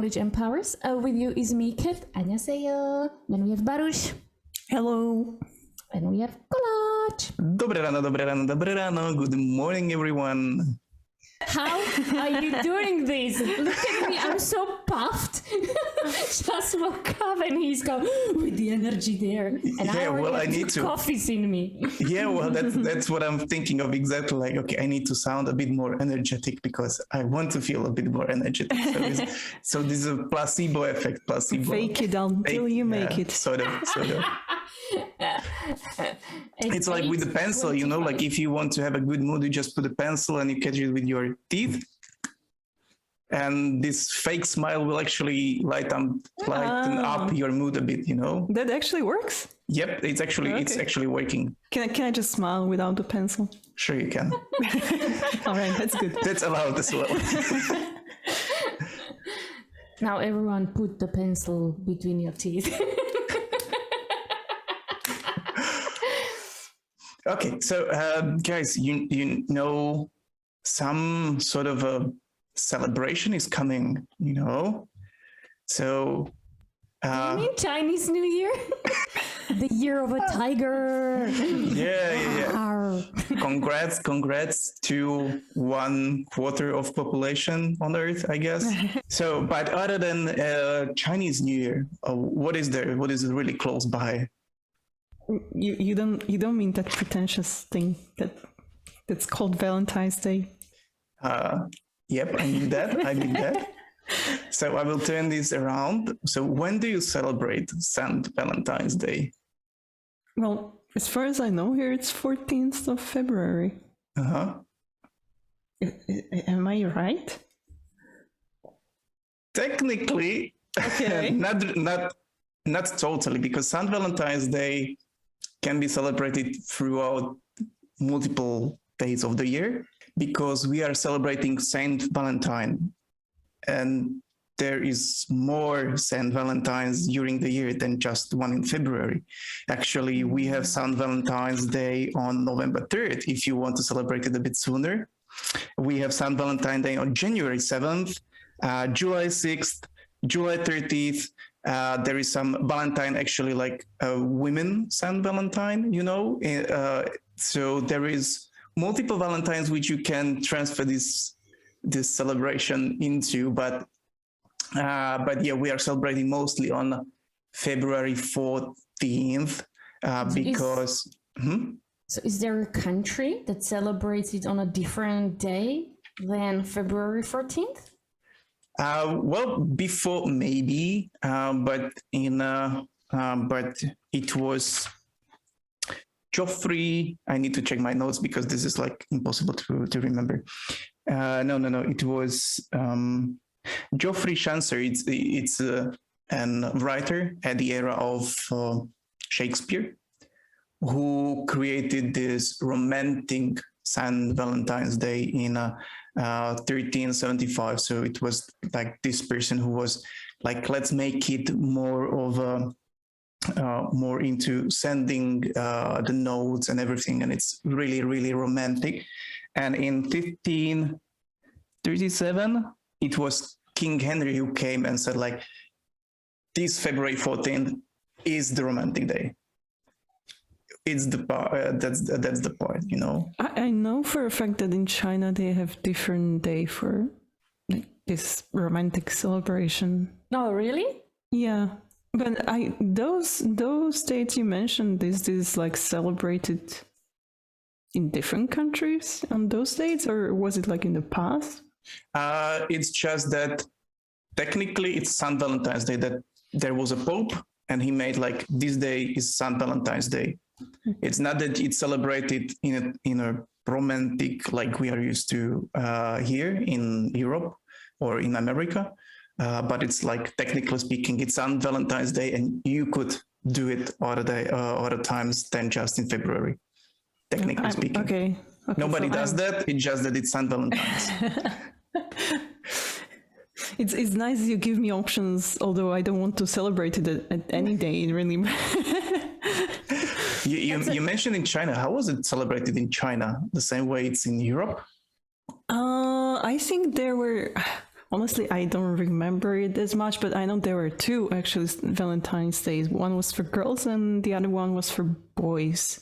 Knowledge Empowers. With you is me, Kat. 안녕하세요. Then we have Baruch. Hello. And we have Kolaj. Dobre rano. Good morning, everyone. How are you doing this? Look at me, I'm so puffed. Just woke up and he's gone with the energy there. And I need coffees in me. Yeah, well, that's what I'm thinking of exactly. Like, okay, I need to sound a bit more energetic because I want to feel a bit more energetic. So this is a placebo effect. Fake it until you make it. Sort of. It's like with the pencil, you know, like if you want to have a good mood, you just put a pencil and you catch it with your teeth. And this fake smile will actually lighten up your mood a bit, you know. That actually works? Yep, it's actually working. Can I just smile without the pencil? Sure you can. All right, that's good. That's allowed as well. Now everyone put the pencil between your teeth. Okay, so guys, you know, some sort of a celebration is coming, you know. So you mean Chinese New Year? The year of a tiger. Yeah. Congrats to 1/4 of population on Earth, I guess. So, but other than Chinese New Year, what is there? What is really close by? You don't mean that pretentious thing that's called Valentine's Day? Yep, I mean that. So I will turn this around. So when do you celebrate St. Valentine's Day? Well, as far as I know, here it's 14th of February. Am I right? Technically, okay. not totally, because St. Valentine's Day can be celebrated throughout multiple days of the year, because we are celebrating Saint Valentine, and there is more Saint Valentines during the year than just one in February. Actually, we have Saint Valentine's Day on November 3rd, if you want to celebrate it a bit sooner. We have Saint Valentine's Day on January 7th, July 6th, July 30th. There is some Valentine, actually, like women Saint Valentine, you know. So there is multiple Valentines which you can transfer this celebration into, but yeah, we are celebrating mostly on February 14th because. So is there a country that celebrates it on a different day than February 14th? Well, before maybe, but it was Joffrey. I need to check my notes because this is like impossible to remember. No. It was Geoffrey Chaucer. It's a writer at the era of Shakespeare, who created this romantic Saint Valentine's Day in 1375. So it was like this person who was like, let's make it more of a more into sending the notes and everything, and it's really, really romantic. And in 1537, it was King Henry who came and said, like, this February 14th is the romantic day. It's the part, that's the part, you know. I know for a fact that in China they have different day for like this romantic celebration. Oh, really? Yeah, but those dates you mentioned, is this like celebrated in different countries on those dates, or was it like in the past? It's just that technically it's Saint Valentine's Day, that there was a pope and he made like this day is Saint Valentine's Day. It's not that it's celebrated in a romantic like we are used to here in Europe or in America, but it's like, technically speaking, it's on Valentine's Day, and you could do it other times than just in February, technically speaking. Okay. Nobody does that. It's just that it's Saint Valentine's. It's nice you give me options, although I don't want to celebrate it at any day, really. You mentioned in China. How was it celebrated in China? The same way it's in Europe? I think there were, honestly, I don't remember it as much, but I know there were two actually Valentine's Days. One was for girls and the other one was for boys.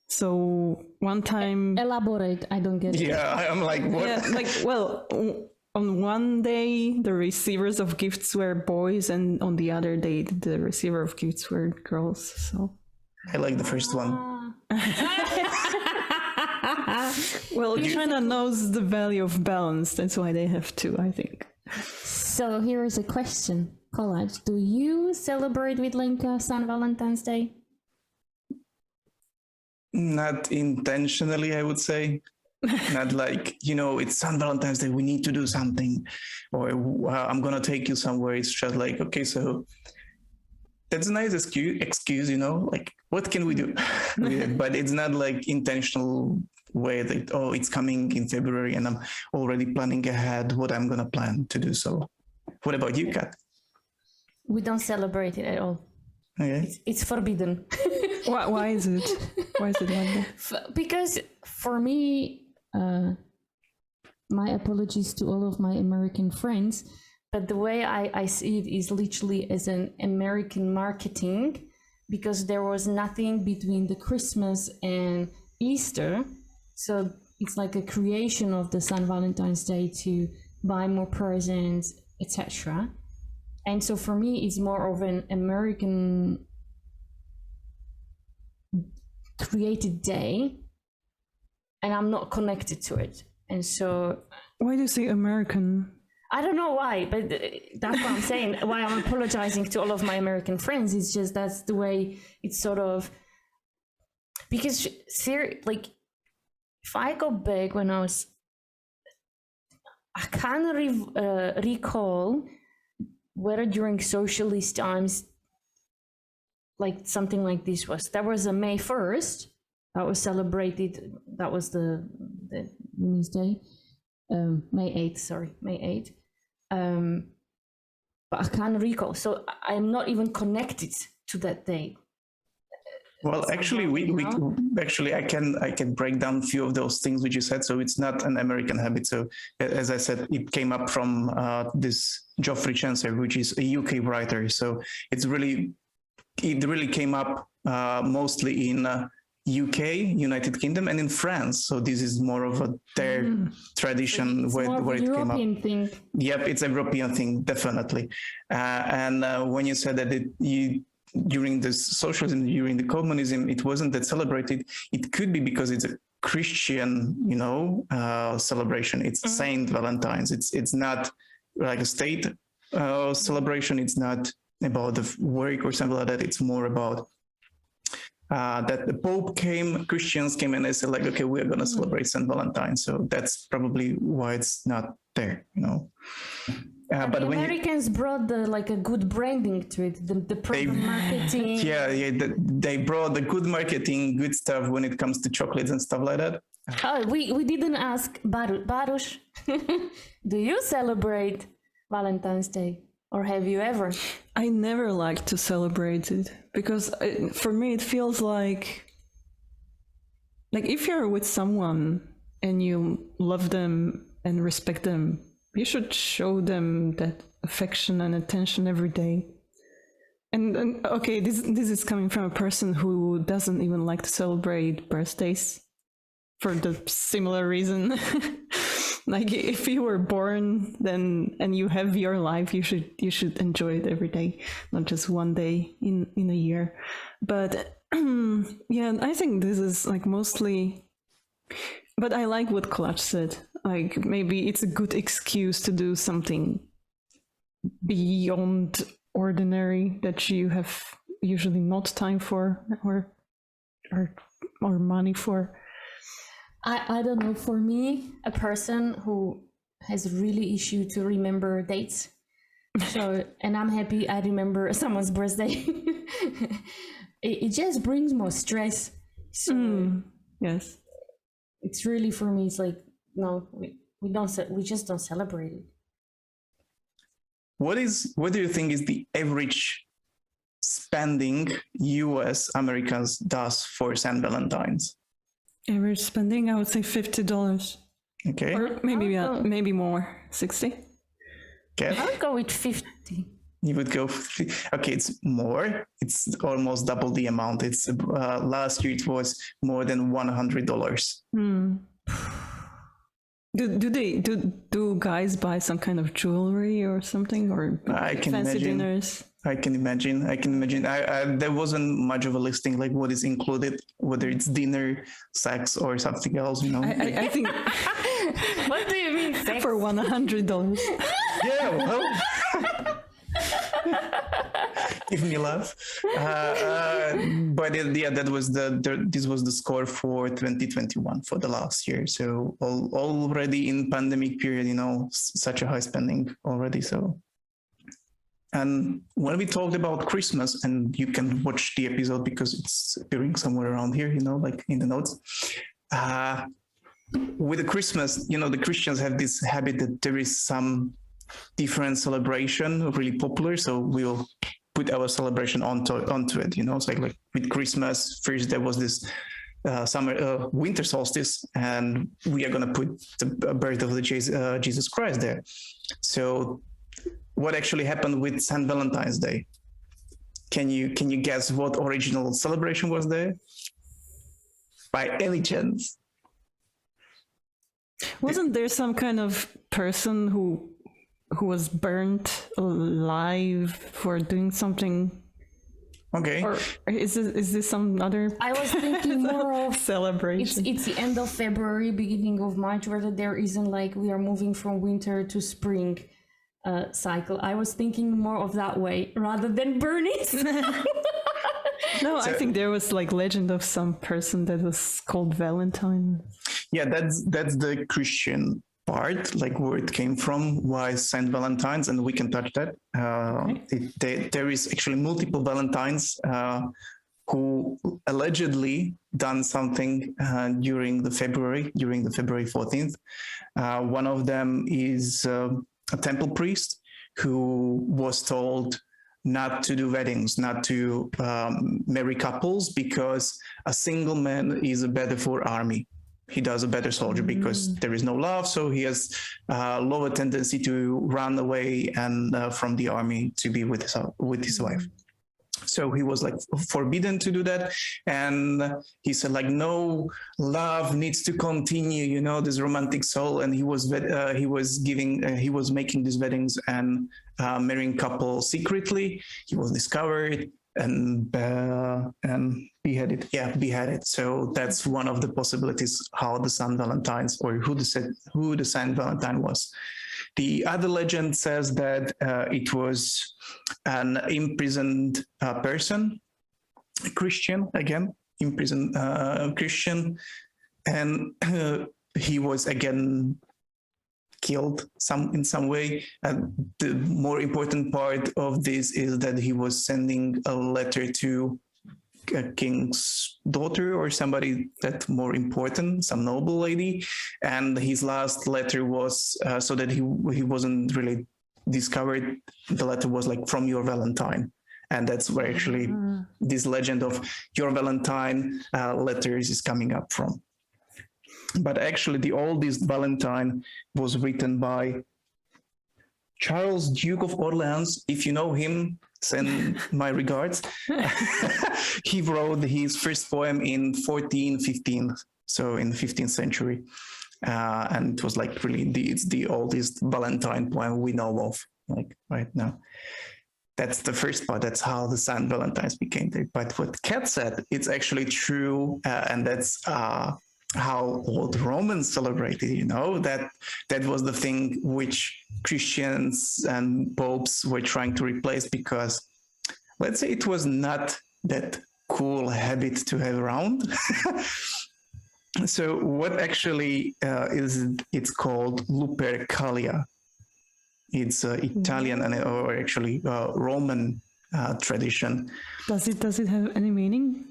So one time... Elaborate, I don't get it. Yeah, I'm like, what? Yeah, like, well, on one day, the receivers of gifts were boys, and on the other day, the receiver of gifts were girls, so... I like the first one. Well, China knows the value of balance. That's why they have two, I think. So here is a question, Collage. Do you celebrate with Lenka San Valentine's Day? Not intentionally, I would say. Not like, it's St. Valentine's Day, we need to do something, or I'm gonna take you somewhere. It's just like, okay, so that's a nice excuse, like, what can we do? But it's not like intentional way that, oh, it's coming in February and I'm already planning ahead what I'm gonna plan to do. So what about you, Kat? We don't celebrate it at all. Okay. It's forbidden. Why is it? Why is it like that? Because for me, my apologies to all of my American friends, but the way I see it is literally as an American marketing, because there was nothing between the Christmas and Easter. So it's like a creation of the St. Valentine's Day to buy more presents, etc. And so for me, it's more of an American created day, and I'm not connected to it. And so... Why do you say American? I don't know why, but that's what I'm saying. Why I'm apologizing to all of my American friends. It's just that's the way it's sort of... Because, like, if I go back when I can't recall whether during socialist times, like something like this was. There was a May 1st that was celebrated. That was the Women's Day. May 8th. But I can't recall. So I'm not even connected to that day. Well, actually, I can break down a few of those things which you said. So it's not an American habit. So as I said, it came up from this Geoffrey Chaucer, which is a UK writer. So it really came up mostly in UK, United Kingdom, and in France. So this is more of their tradition where it came up. European thing. Yep, it's a European thing, definitely. And when you said that during the socialism, during the communism, it wasn't that celebrated, it could be because it's a Christian, celebration. It's Saint Valentine's. It's not like a state celebration. It's not about the work or something like that. It's more about that the Pope came, Christians came, and they said like, okay, we're going to celebrate Saint Valentine. So that's probably why it's not there, but the Americans brought a good branding to it, the proper marketing. Yeah, they brought the good marketing, good stuff when it comes to chocolates and stuff like that. Oh, we didn't ask Baruch. Do you celebrate Valentine's Day, or have you ever? I never liked to celebrate it because for me it feels like if you're with someone and you love them and respect them, you should show them that affection and attention every day. And okay, this is coming from a person who doesn't even like to celebrate birthdays for the similar reason. Like if you were born then and you have your life, you should enjoy it every day, not just one day in a year. But yeah, I think this is like mostly. But I like what Clutch said. Like maybe it's a good excuse to do something beyond ordinary that you have usually not time for or money for. I don't know. For me, a person who has really issue to remember dates. So, and I'm happy I remember someone's birthday. it just brings more stress. So yes. It's really, for me, it's like, no, we just don't celebrate it. What do you think is the average spending US Americans does for St. Valentine's? Average spending, I would say $50. Okay. Or maybe more, 60. Kat? I'll go with 50. You would go. Okay, it's more. It's almost double the amount. It's last year it was more than $100. Do guys buy some kind of jewelry or something, or fancy dinners? I can imagine. There wasn't much of a listing, like what is included, whether it's dinner, sex, or something else. I think. What do you mean, sex? For $100? Yeah, well. Give me love. But that was this was the score for 2021 for the last year. So already in pandemic period, such a high spending already. So, and when we talked about Christmas, and you can watch the episode because it's appearing somewhere around here, like in the notes. With the Christmas, the Christians have this habit that there is some different celebration really popular, so we'll put our celebration onto it. It's like with Christmas, first there was this winter solstice, and we are going to put the birth of the Jesus Christ there. So what actually happened with St. Valentine's Day? Can you guess what original celebration was there by any chance? Wasn't there some kind of person who was burnt alive for doing something? Okay. Or is this some other? I was thinking more of celebration. It's the end of February, beginning of March, whether there isn't like we are moving from winter to spring cycle. I was thinking more of that way rather than burning. No, I think there was like legend of some person that was called Valentine. Yeah, that's the Christian part, like where it came from, why Saint Valentines, and we can touch that. There is actually multiple Valentines who allegedly done something during the February 14th. One of them is a temple priest who was told not to do weddings, not to marry couples, because a single man is better for army. He does a better soldier because there is no love, so he has lower tendency to run away and from the army to be with his wife. So he was like forbidden to do that, and he said like, no, love needs to continue, this romantic soul. And he was making these weddings and marrying couples secretly. He was discovered and beheaded. Yeah, beheaded. So that's one of the possibilities how the Saint Valentines, or who the Saint Valentine was. The other legend says that it was an imprisoned person, a Christian, again, imprisoned Christian, and he was again killed in some way. And the more important part of this is that he was sending a letter to a king's daughter or somebody that more important, some noble lady, and his last letter was so that he wasn't really discovered. The letter was like, from your Valentine, and that's where actually this legend of your Valentine letters is coming up from. But actually the oldest Valentine was written by Charles, Duke of Orleans. If you know him, send my regards. He wrote his first poem in 1415, so in the 15th century. And it was like really it's the oldest Valentine poem we know of, like right now. That's the first part. That's how the Saint Valentines became there. But what Kat said, it's actually true, and that's how old Romans celebrated. That was the thing which Christians and popes were trying to replace, because let's say it was not that cool habit to have around. So what actually it's called Lupercalia. It's Italian or actually Roman tradition. Does it have any meaning?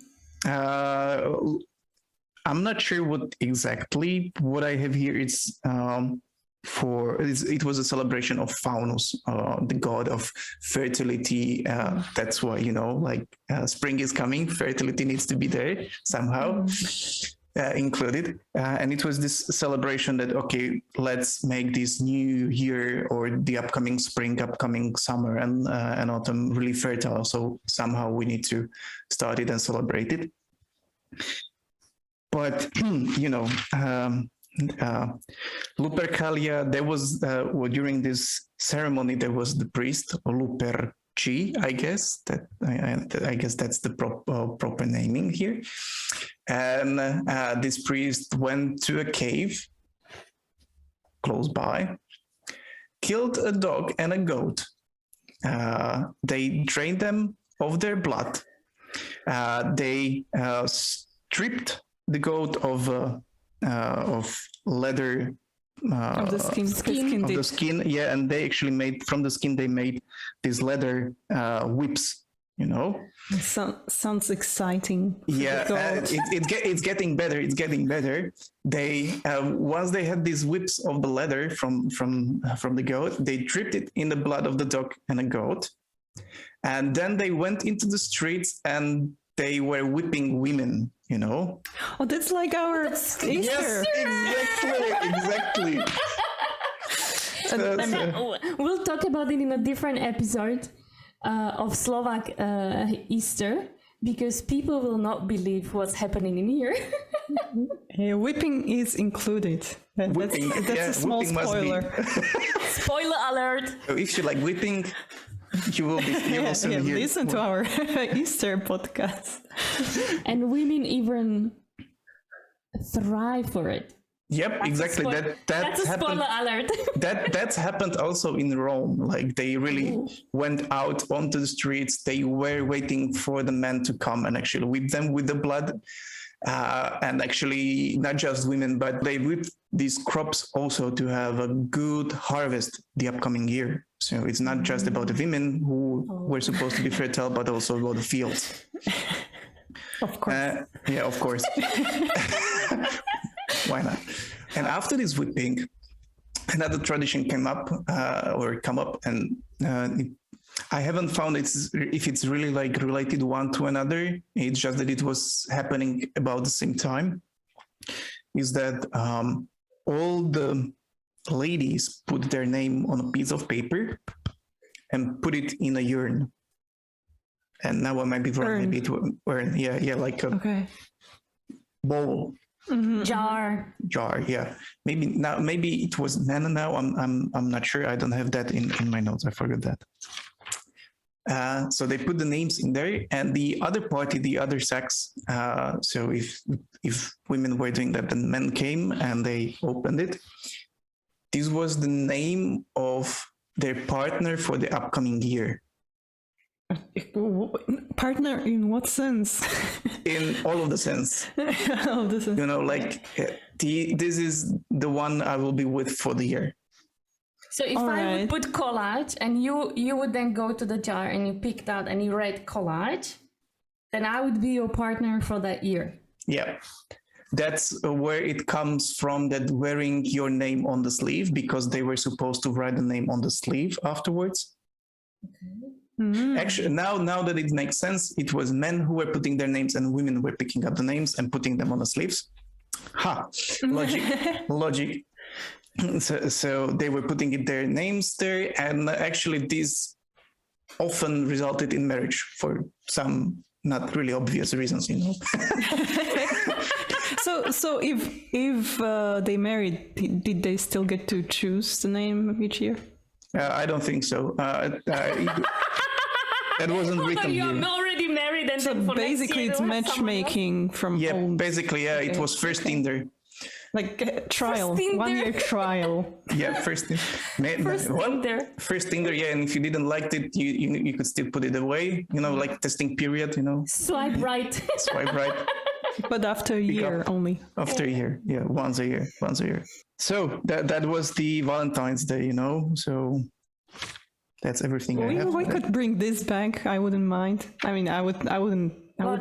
I'm not sure what exactly. What I have here is it was a celebration of Faunus, the god of fertility. That's why spring is coming. Fertility needs to be there somehow. included. And it was this celebration that, okay, let's make this new year or the upcoming spring, upcoming summer and autumn really fertile. So somehow we need to start it and celebrate it. But, Lupercalia, there was, during this ceremony, there was the priest, Luperci, I guess. I guess that's the proper naming here. And this priest went to a cave close by, killed a dog and a goat. They drained them of their blood. They stripped the goat of leather, of the skin, yeah, and they actually made from the skin. They made these leather whips. Sounds exciting. Yeah, it's getting better. It's getting better. They once they had these whips of the leather from the goat, they dripped it in the blood of the dog and a goat, and then they went into the streets and they were whipping women. Oh, that's like our Easter. Yes, exactly. We'll talk about it in a different episode of Slovak Easter, because people will not believe what's happening in here. Whipping is included. That's a small spoiler. Spoiler alert. So if you like whipping, you will soon hear. Listen to our Easter podcast. And women even thrive for it. Yep, exactly. That's a spoiler alert. That's happened also in Rome. Like they really went out onto the streets. They were waiting for the men to come and actually whip them with the blood. And actually, not just women, but they whipped these crops also to have a good harvest the upcoming year. So it's not just about the women who were supposed to be fertile, but also about the fields. Of course. Yeah, of course. Why not? And after this whipping, another tradition come up, and I haven't found if it's really like related one to another. It's just that it was happening about the same time. Is that all the ladies put their name on a piece of paper and put it in a urn. And now I might be wrong. Maybe it was urn. Yeah, like a bowl. Mm-hmm. Jar, yeah. Maybe it was nana now. I'm not sure. I don't have that in my notes. I forgot that. So they put the names in there, and the other party, the other sex. So if women were doing that, then men came and they opened it. This was the name of their partner for the upcoming year. Partner in what sense? In all of the sense. All of the sense. This is the one I will be with for the year. So if I would put collage and you would then go to the jar and you picked out and you read collage, then I would be your partner for that year. Yeah. That's where it comes from, that wearing your name on the sleeve, because they were supposed to write the name on the sleeve afterwards. Okay. Mm-hmm. Actually, now that it makes sense, it was men who were putting their names and women were picking up the names and putting them on the sleeves. Logic. So they were putting their names there, and actually this often resulted in marriage for some not really obvious reasons, So if they married, did they still get to choose the name of each year? I don't think so. That wasn't written here. You're already married, and so then for basically it's matchmaking from old. Basically, yeah. It was first Tinder. Like trial, 1 year trial. Yeah, first Tinder. First Tinder, yeah. And if you didn't like it, you could still put it away. Like testing period. Swipe right. Swipe right. But after a year only. After a year, yeah, once a year. So that was the Valentine's Day, So that's everything I have. We could bring this back. I wouldn't mind. I mean, I wouldn't.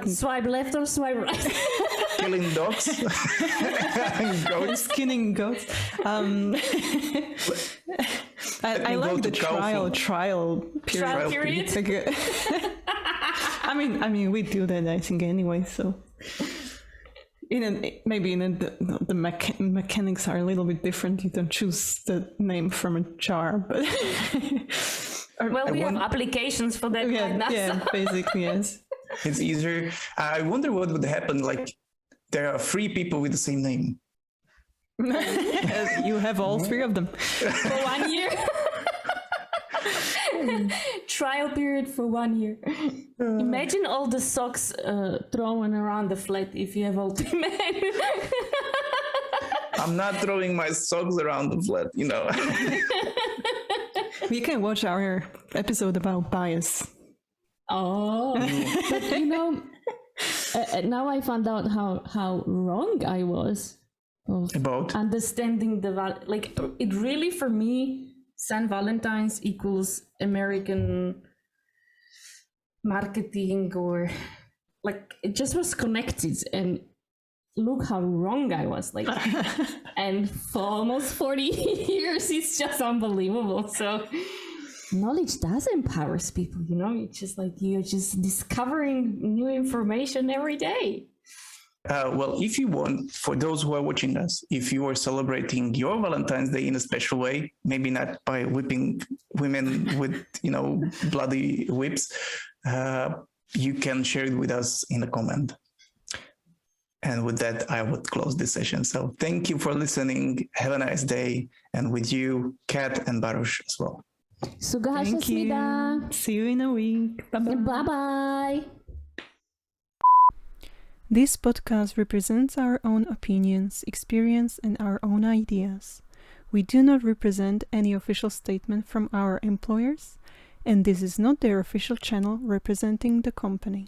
Swipe left or swipe right? Killing dogs. Goats. Skinning goats. I like the trial period. I mean, we do that, I think, anyway. So The mechanics are a little bit different. You don't choose the name from a jar, but well, we have applications for that. Yeah, basically, yes. It's easier. I wonder what would happen. Like, there are 3 people with the same name. You have all 3 of them for 1 year. Trial period for 1 year. Imagine all the socks thrown around the flat if you have all 3 men. I'm not throwing my socks around the flat, you know. You can watch our episode about bias. Oh, but you know, now I found out how wrong I was about understanding like it really, for me, St. Valentine's equals American marketing, or like it just was connected, and look how wrong I was, like, and for almost 40 years, it's just unbelievable. So knowledge does empower people, you know. It's just like you're just discovering new information every day. Well, if you want, for those who are watching us, if you are celebrating your Valentine's Day in a special way, maybe not by whipping women with, you know, bloody whips, you can share it with us in a comment. And with that, I would close this session. So thank you for listening. Have a nice day. And with you, Kat and Baruch as well. Thank you. See you in a week. Bye-bye. Bye-bye. This podcast represents our own opinions, experience, and our own ideas. We do not represent any official statement from our employers, and this is not their official channel representing the company.